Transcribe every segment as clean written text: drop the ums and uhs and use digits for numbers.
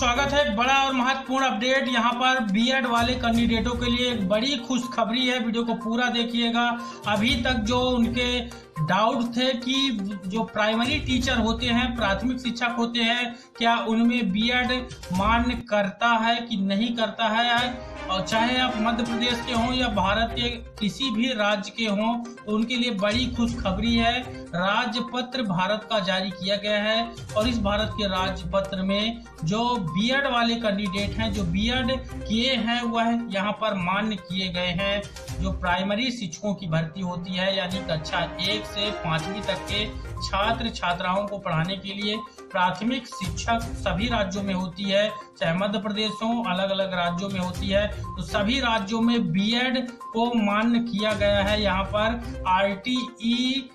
स्वागत है। एक बड़ा और महत्वपूर्ण अपडेट यहाँ पर बीएड वाले कैंडिडेटों के लिए एक बड़ी खुशखबरी है। वीडियो को पूरा देखिएगा। अभी तक जो उनके डाउट थे कि जो प्राइमरी टीचर होते हैं, प्राथमिक शिक्षक होते हैं, क्या उनमें बीएड मान्य करता है कि नहीं करता है, और चाहे आप मध्य प्रदेश के हों या भारत के किसी भी राज्य के हों, तो उनके लिए बड़ी खुशखबरी है। राजपत्र भारत का जारी किया गया है और इस भारत के राजपत्र में जो बीएड वाले कैंडिडेट हैं, जो बीएड किए हैं, वह यहाँ पर मान्य किए गए हैं। जो प्राइमरी शिक्षकों की भर्ती होती है, यानी कक्षा 1 से 5वीं तक के छात्र छात्राओं को पढ़ाने के लिए प्राथमिक शिक्षक सभी राज्यों में होती है, चाहे मध्य प्रदेश हो, अलग अलग राज्यों में होती है। तो सभी राज्यों में बीएड को मान्य किया गया है। यहाँ पर आरटीई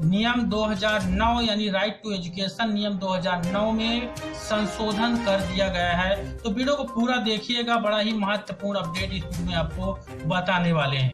नियम 2009 यानी राइट टू एजुकेशन नियम 2009 में संशोधन कर दिया गया है। तो वीडियो को पूरा देखिएगा, बड़ा ही महत्वपूर्ण अपडेट इसमें आपको बताने वाले हैं।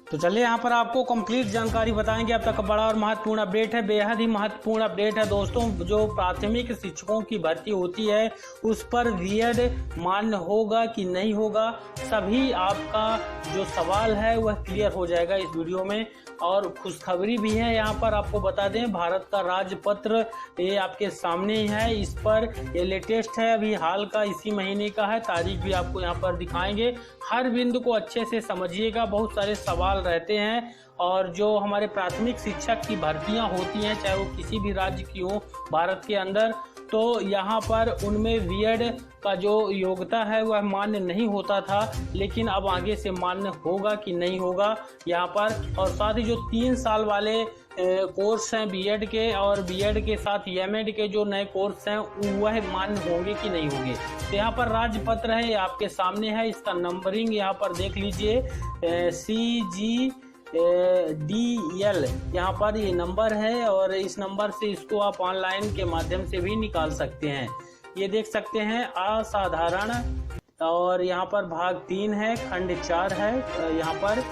तो चलिए यहाँ पर आपको कंप्लीट जानकारी बताएंगे। अब तक का बड़ा और महत्वपूर्ण अपडेट है, बेहद ही महत्वपूर्ण अपडेट है दोस्तों। जो प्राथमिक शिक्षकों की भर्ती होती है, उस पर बीएड मान्य होगा कि नहीं होगा, सभी आपका जो सवाल है वह क्लियर हो जाएगा इस वीडियो में। और खुशखबरी भी है, यहाँ पर आपको बता दें, भारत का राजपत्र ये आपके सामने ही है। इस पर ये लेटेस्ट है, अभी हाल का, इसी महीने का है। तारीख भी आपको यहाँ पर दिखाएंगे। हर बिंदु को अच्छे से समझिएगा, बहुत सारे सवाल रहते हैं। और जो हमारे प्राथमिक शिक्षक की भर्तियां होती हैं, चाहे वो किसी भी राज्य की हो भारत के अंदर, तो यहाँ पर उनमें बीएड का जो योग्यता है वह मान्य नहीं होता था, लेकिन अब आगे से मान्य होगा कि नहीं होगा यहाँ पर। और साथ ही जो 3 साल वाले कोर्स हैं बीएड के, और बीएड के साथ एमएड के जो नए कोर्स हैं, वह मान्य होंगे कि नहीं होंगे। तो यहाँ पर राजपत्र है, आपके सामने है। इसका नंबरिंग यहाँ पर देख लीजिए, CGDL यहाँ पर ये नंबर है, और इस नंबर से इसको आप ऑनलाइन के माध्यम से भी निकाल सकते हैं। ये देख सकते हैं असाधारण, और यहाँ पर भाग 3 है, खंड 4 है यहाँ पर,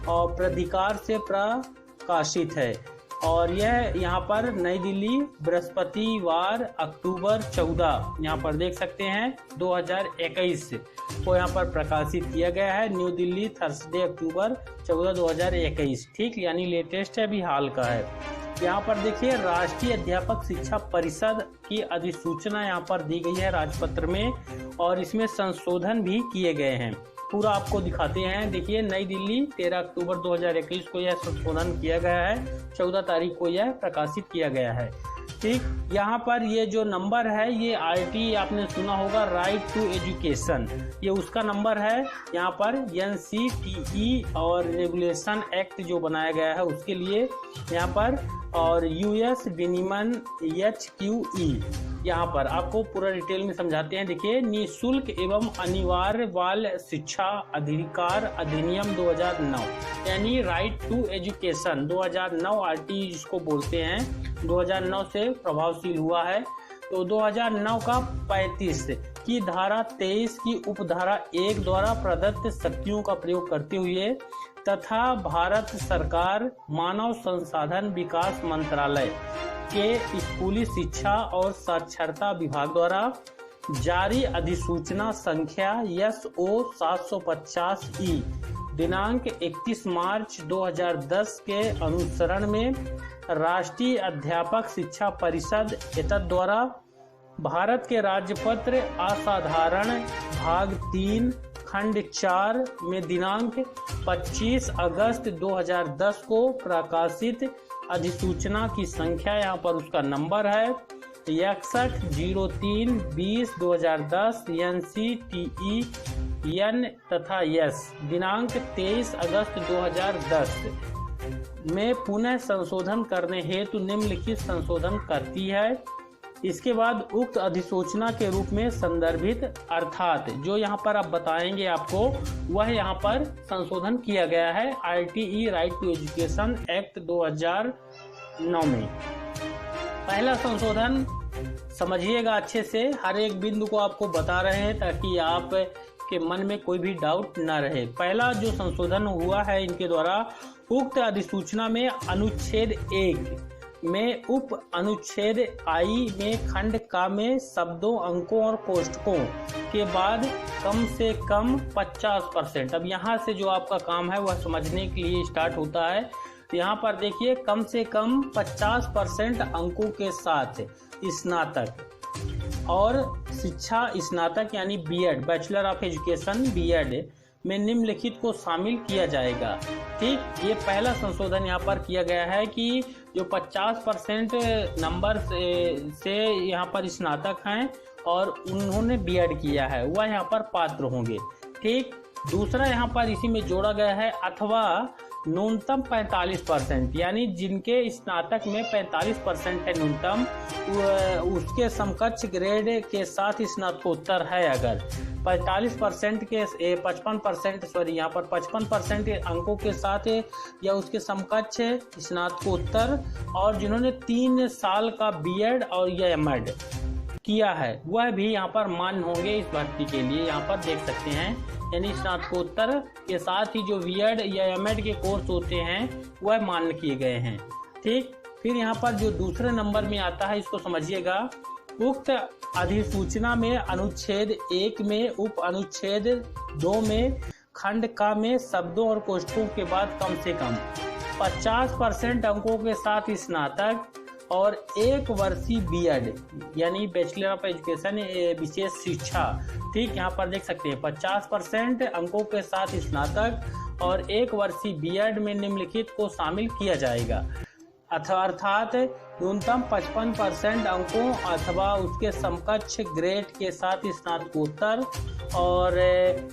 और प्राधिकार से प्रकाशित है। और यह यहाँ पर नई दिल्ली बृहस्पतिवार अक्टूबर 14 यहाँ पर देख सकते हैं 2021 को यहाँ पर प्रकाशित किया गया है। न्यू दिल्ली थर्सडे अक्टूबर 14 2021, ठीक, यानी लेटेस्ट है, अभी हाल का है। यहाँ पर देखिए, राष्ट्रीय अध्यापक शिक्षा परिषद की अधिसूचना यहाँ पर दी गई है राजपत्र में, और इसमें संशोधन भी किए गए हैं। पूरा आपको दिखाते हैं। देखिए, नई दिल्ली 13 अक्टूबर 2021 को यह संशोधन किया गया है, 14 तारीख को यह प्रकाशित किया गया है, ठीक। यहाँ पर ये जो नंबर है, ये आरटी आपने सुना होगा, राइट टू एजुकेशन, ये उसका नंबर है। यहाँ पर एनसीटीई और रेगुलेशन एक्ट जो बनाया गया है उसके लिए यहाँ पर, और यूएस विनिमन HQE यहाँ पर आपको पूरा डिटेल में समझाते हैं। देखिए, निःशुल्क एवं अनिवार्य बाल शिक्षा अधिकार अधिनियम 2009 यानी राइट टू एजुकेशन 2009 आरटी जिसको बोलते हैं, 2009 से प्रभावशील हुआ है। तो 2009 का 35 की धारा 23 की उपधारा 1 द्वारा प्रदत्त शक्तियों का प्रयोग करते हुए तथा भारत सरकार मानव संसाधन विकास मंत्रालय के स्कूली शिक्षा और साक्षरता विभाग द्वारा जारी अधिसूचना संख्या SO 750E दिनांक 31 मार्च 2010 के अनुसरण में राष्ट्रीय अध्यापक शिक्षा परिषद एतद द्वारा भारत के राजपत्र असाधारण भाग 3 खंड 4 में दिनांक 25 अगस्त 2010 को प्रकाशित अधिसूचना की संख्या, यहाँ पर उसका नंबर है 6103/2010 NCTE/N तथा S दिनांक 23 अगस्त 2010 में पुनः संशोधन करने हेतु निम्नलिखित संशोधन करती है। इसके बाद उक्त अधिसूचना के रूप में संदर्भित, अर्थात जो यहाँ पर आप बताएंगे आपको, वह यहाँ पर संशोधन किया गया है RTE right to education act 2009 में। पहला संशोधन समझिएगा अच्छे से, हर एक बिंदु को आपको बता रहे हैं ताकि आप के मन में कोई भी डाउट न रहे। पहला जो संशोधन हुआ है इनके द्वारा, उक्त अधिसूचना में अनुच्छेद 1 में उप अनुच्छेद आई में खंड का में शब्दों, अंकों और कोष्ठकों के बाद कम से कम 50%। अब यहाँ से जो आपका काम है वह समझने के लिए स्टार्ट होता है। यहाँ पर देखिए कम से कम 50% अंकों के साथ स्नातक और शिक्षा स्नातक यानी BEd, bachelor of education BEd में निम्नलिखित को शामिल किया जाएगा। ठीक, ये पहला संशोधन यहाँ पर किया गया है कि जो 50% नंबर से यहाँ पर स्नातक हैं और उन्होंने बीएड किया है वह यहाँ पर पात्र होंगे। ठीक, दूसरा यहाँ पर इसी में जोड़ा गया है अथवा न्यूनतम 45%, यानी जिनके स्नातक में 45% है न्यूनतम, उसके समकक्ष ग्रेड के साथ स्नातकोत्तर है। अगर 45% के 55% सॉरी यहाँ पर 55% अंकों के साथ या उसके समकक्ष स्नातकोत्तर और जिन्होंने 3 साल का बीएड और या एमएड किया है वह भी यहाँ पर मान्य होंगे इस भर्ती के लिए। यहाँ पर देख सकते हैं, यानी स्नातकोत्तर के साथ ही जो बीएड या एमएड के कोर्स होते हैं वह मान्य किए गए हैं। ठीक, फिर यहाँ पर जो दूसरे नंबर में आता है इसको समझिएगा। उक्त अधिसूचना में अनुच्छेद 1 में उप अनुच्छेद 2 में खंड का में शब्दों और कोष्ठकों के बाद कम से कम 50% अंकों के साथ स्नातक और 1 वर्षीय बीएड यानी बैचलर ऑफ एजुकेशन विशेष शिक्षा। ठीक, यहाँ पर देख सकते हैं 50% अंकों के साथ स्नातक और 1 वर्षीय बीएड में निम्नलिखित को शामिल किया जाएगा। अर्थात न्यूनतम 55% अंकों अथवा उसके समकक्ष ग्रेड के साथ स्नातकोत्तर। और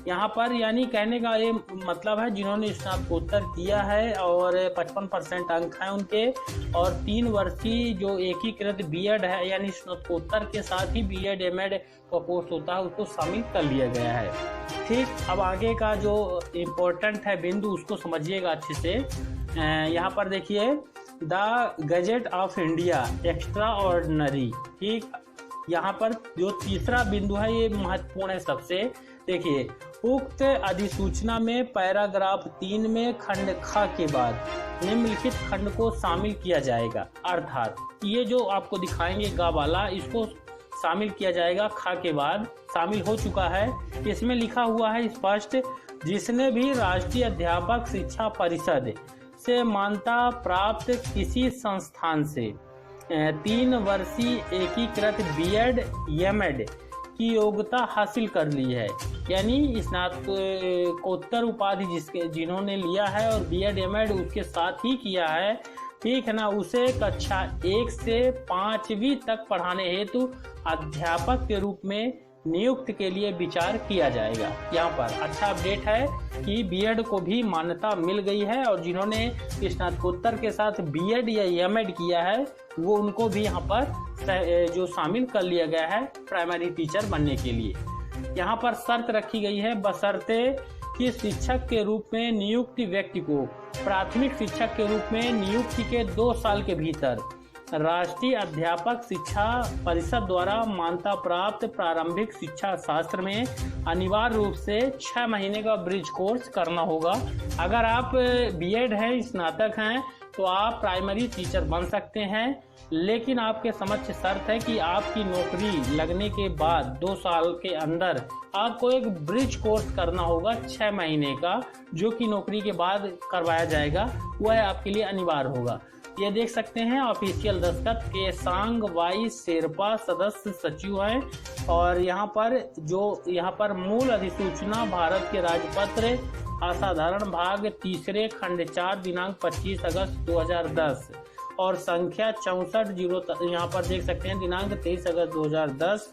यहाँ पर यानी कहने का ये मतलब है जिन्होंने स्नातकोत्तर किया है और 55% अंक हैं उनके, और 3 वर्षीय जो एकीकृत बीएड है यानी स्नातकोत्तर के साथ ही बीएड एमएड का कोर्स होता है उसको शामिल कर लिया गया है। ठीक, अब आगे का जो इम्पोर्टेंट है बिंदु उसको समझिएगा अच्छे से। यहाँ पर देखिए the gazette of India extraordinary. ठीक, यहाँ पर जो तीसरा बिंदु है ये महत्वपूर्ण है सबसे। देखिए, उक्त अधिसूचना में पैराग्राफ 3 में खंड ख के बाद निम्नलिखित खंड को शामिल किया जाएगा। अर्थात ये जो आपको दिखाएंगे गा वाला इसको शामिल किया जाएगा ख के बाद, शामिल हो चुका है। इसमें लिखा हुआ है स्पष्ट, जिसने भी राष्ट्रीय अध्यापक शिक्षा परिषद से मान्यता प्राप्त किसी संस्थान से 3 वर्षीय एकीकृत बीएड एमएड की योग्यता हासिल कर ली है, यानी स्नातकोत्तर उपाधि जिन्होंने लिया है और बीएड एमएड उसके साथ ही किया है, ठीक है ना, उसे कक्षा 1 से 5वीं तक पढ़ाने हेतु अध्यापक के रूप में नियुक्त के लिए विचार किया जाएगा। यहाँ पर अच्छा अपडेट है कि बीएड को भी मान्यता मिल गई है और जिन्होंने स्नातकोत्तर के साथ बीएड या एमएड किया है वो उनको भी यहाँ पर जो शामिल कर लिया गया है प्राइमरी टीचर बनने के लिए। यहाँ पर शर्त रखी गई है, बशर्ते कि शिक्षक के रूप में नियुक्त व्यक्ति को प्राथमिक शिक्षक के रूप में नियुक्ति के 2 साल के भीतर राष्ट्रीय अध्यापक शिक्षा परिषद द्वारा मान्यता प्राप्त प्रारंभिक शिक्षा शास्त्र में अनिवार्य रूप से 6 महीने का ब्रिज कोर्स करना होगा। अगर आप बीएड हैं, स्नातक हैं, तो आप प्राइमरी टीचर बन सकते हैं, लेकिन आपके समक्ष शर्त है कि आपकी नौकरी लगने के बाद 2 साल के अंदर आपको एक ब्रिज कोर्स करना होगा 6 महीने का, जो कि नौकरी के बाद करवाया जाएगा, वह आपके लिए अनिवार्य होगा। ये देख सकते हैं ऑफिशियल दस्तखत के सांग वाई शेरपा सदस्य सचिव हैं। और यहाँ पर मूल अधिसूचना भारत के राजपत्र असाधारण भाग 3 खंड 4 दिनांक 25 अगस्त 2010 और संख्या 64 यहाँ पर देख सकते हैं दिनांक 23 अगस्त 2010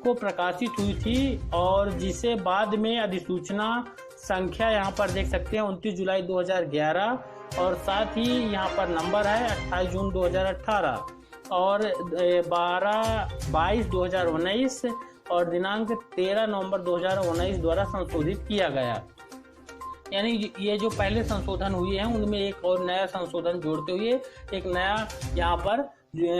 को प्रकाशित हुई थी, और जिसे बाद में अधिसूचना संख्या यहाँ पर देख सकते हैं 29 जुलाई 2011 और साथ ही यहाँ पर नंबर है 28 जून 2018 और 12/22/2019 और दिनांक 13 नवंबर 2019 द्वारा संशोधित किया गया। यानी ये जो पहले संशोधन हुए हैं उनमें एक और नया संशोधन जोड़ते हुए एक नया यहाँ पर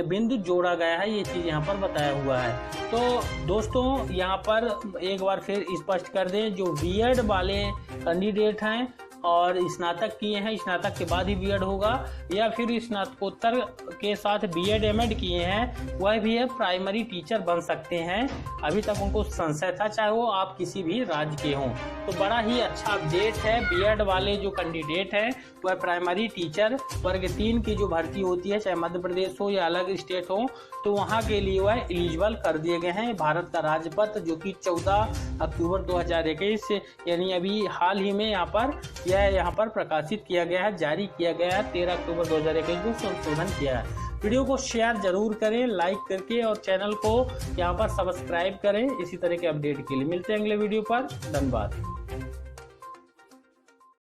बिंदु जोड़ा गया है, ये चीज़ यहाँ पर बताया हुआ है। तो दोस्तों यहाँ पर एक बार फिर स्पष्ट कर दें, जो बीएड वाले कैंडिडेट हैं और स्नातक किए हैं, स्नातक के बाद ही बीएड होगा, या फिर स्नातकोत्तर के साथ बीएड एमएड किए हैं, वह भी है प्राइमरी टीचर बन सकते हैं। अभी तक उनको संशय था, चाहे वो आप किसी भी राज्य के हों। तो बड़ा ही अच्छा अपडेट है। बीएड वाले जो कैंडिडेट हैं वह प्राइमरी टीचर वर्ग 3 की जो भर्ती होती है, चाहे मध्य प्रदेश हो या अलग स्टेट हो, तो वहाँ के लिए वह एलिजिबल कर दिए गए हैं। भारत का राजपत्र जो कि 14 अक्टूबर 2021 यानी अभी हाल ही में यहाँ पर प्रकाशित किया गया है, जारी किया गया है। 13 अक्टूबर 2021 को संशोधन किया है। वीडियो को शेयर जरूर करें लाइक करके, और चैनल को यहाँ पर सब्सक्राइब करें इसी तरह के अपडेट के लिए। मिलते हैं अगले वीडियो पर। धन्यवाद।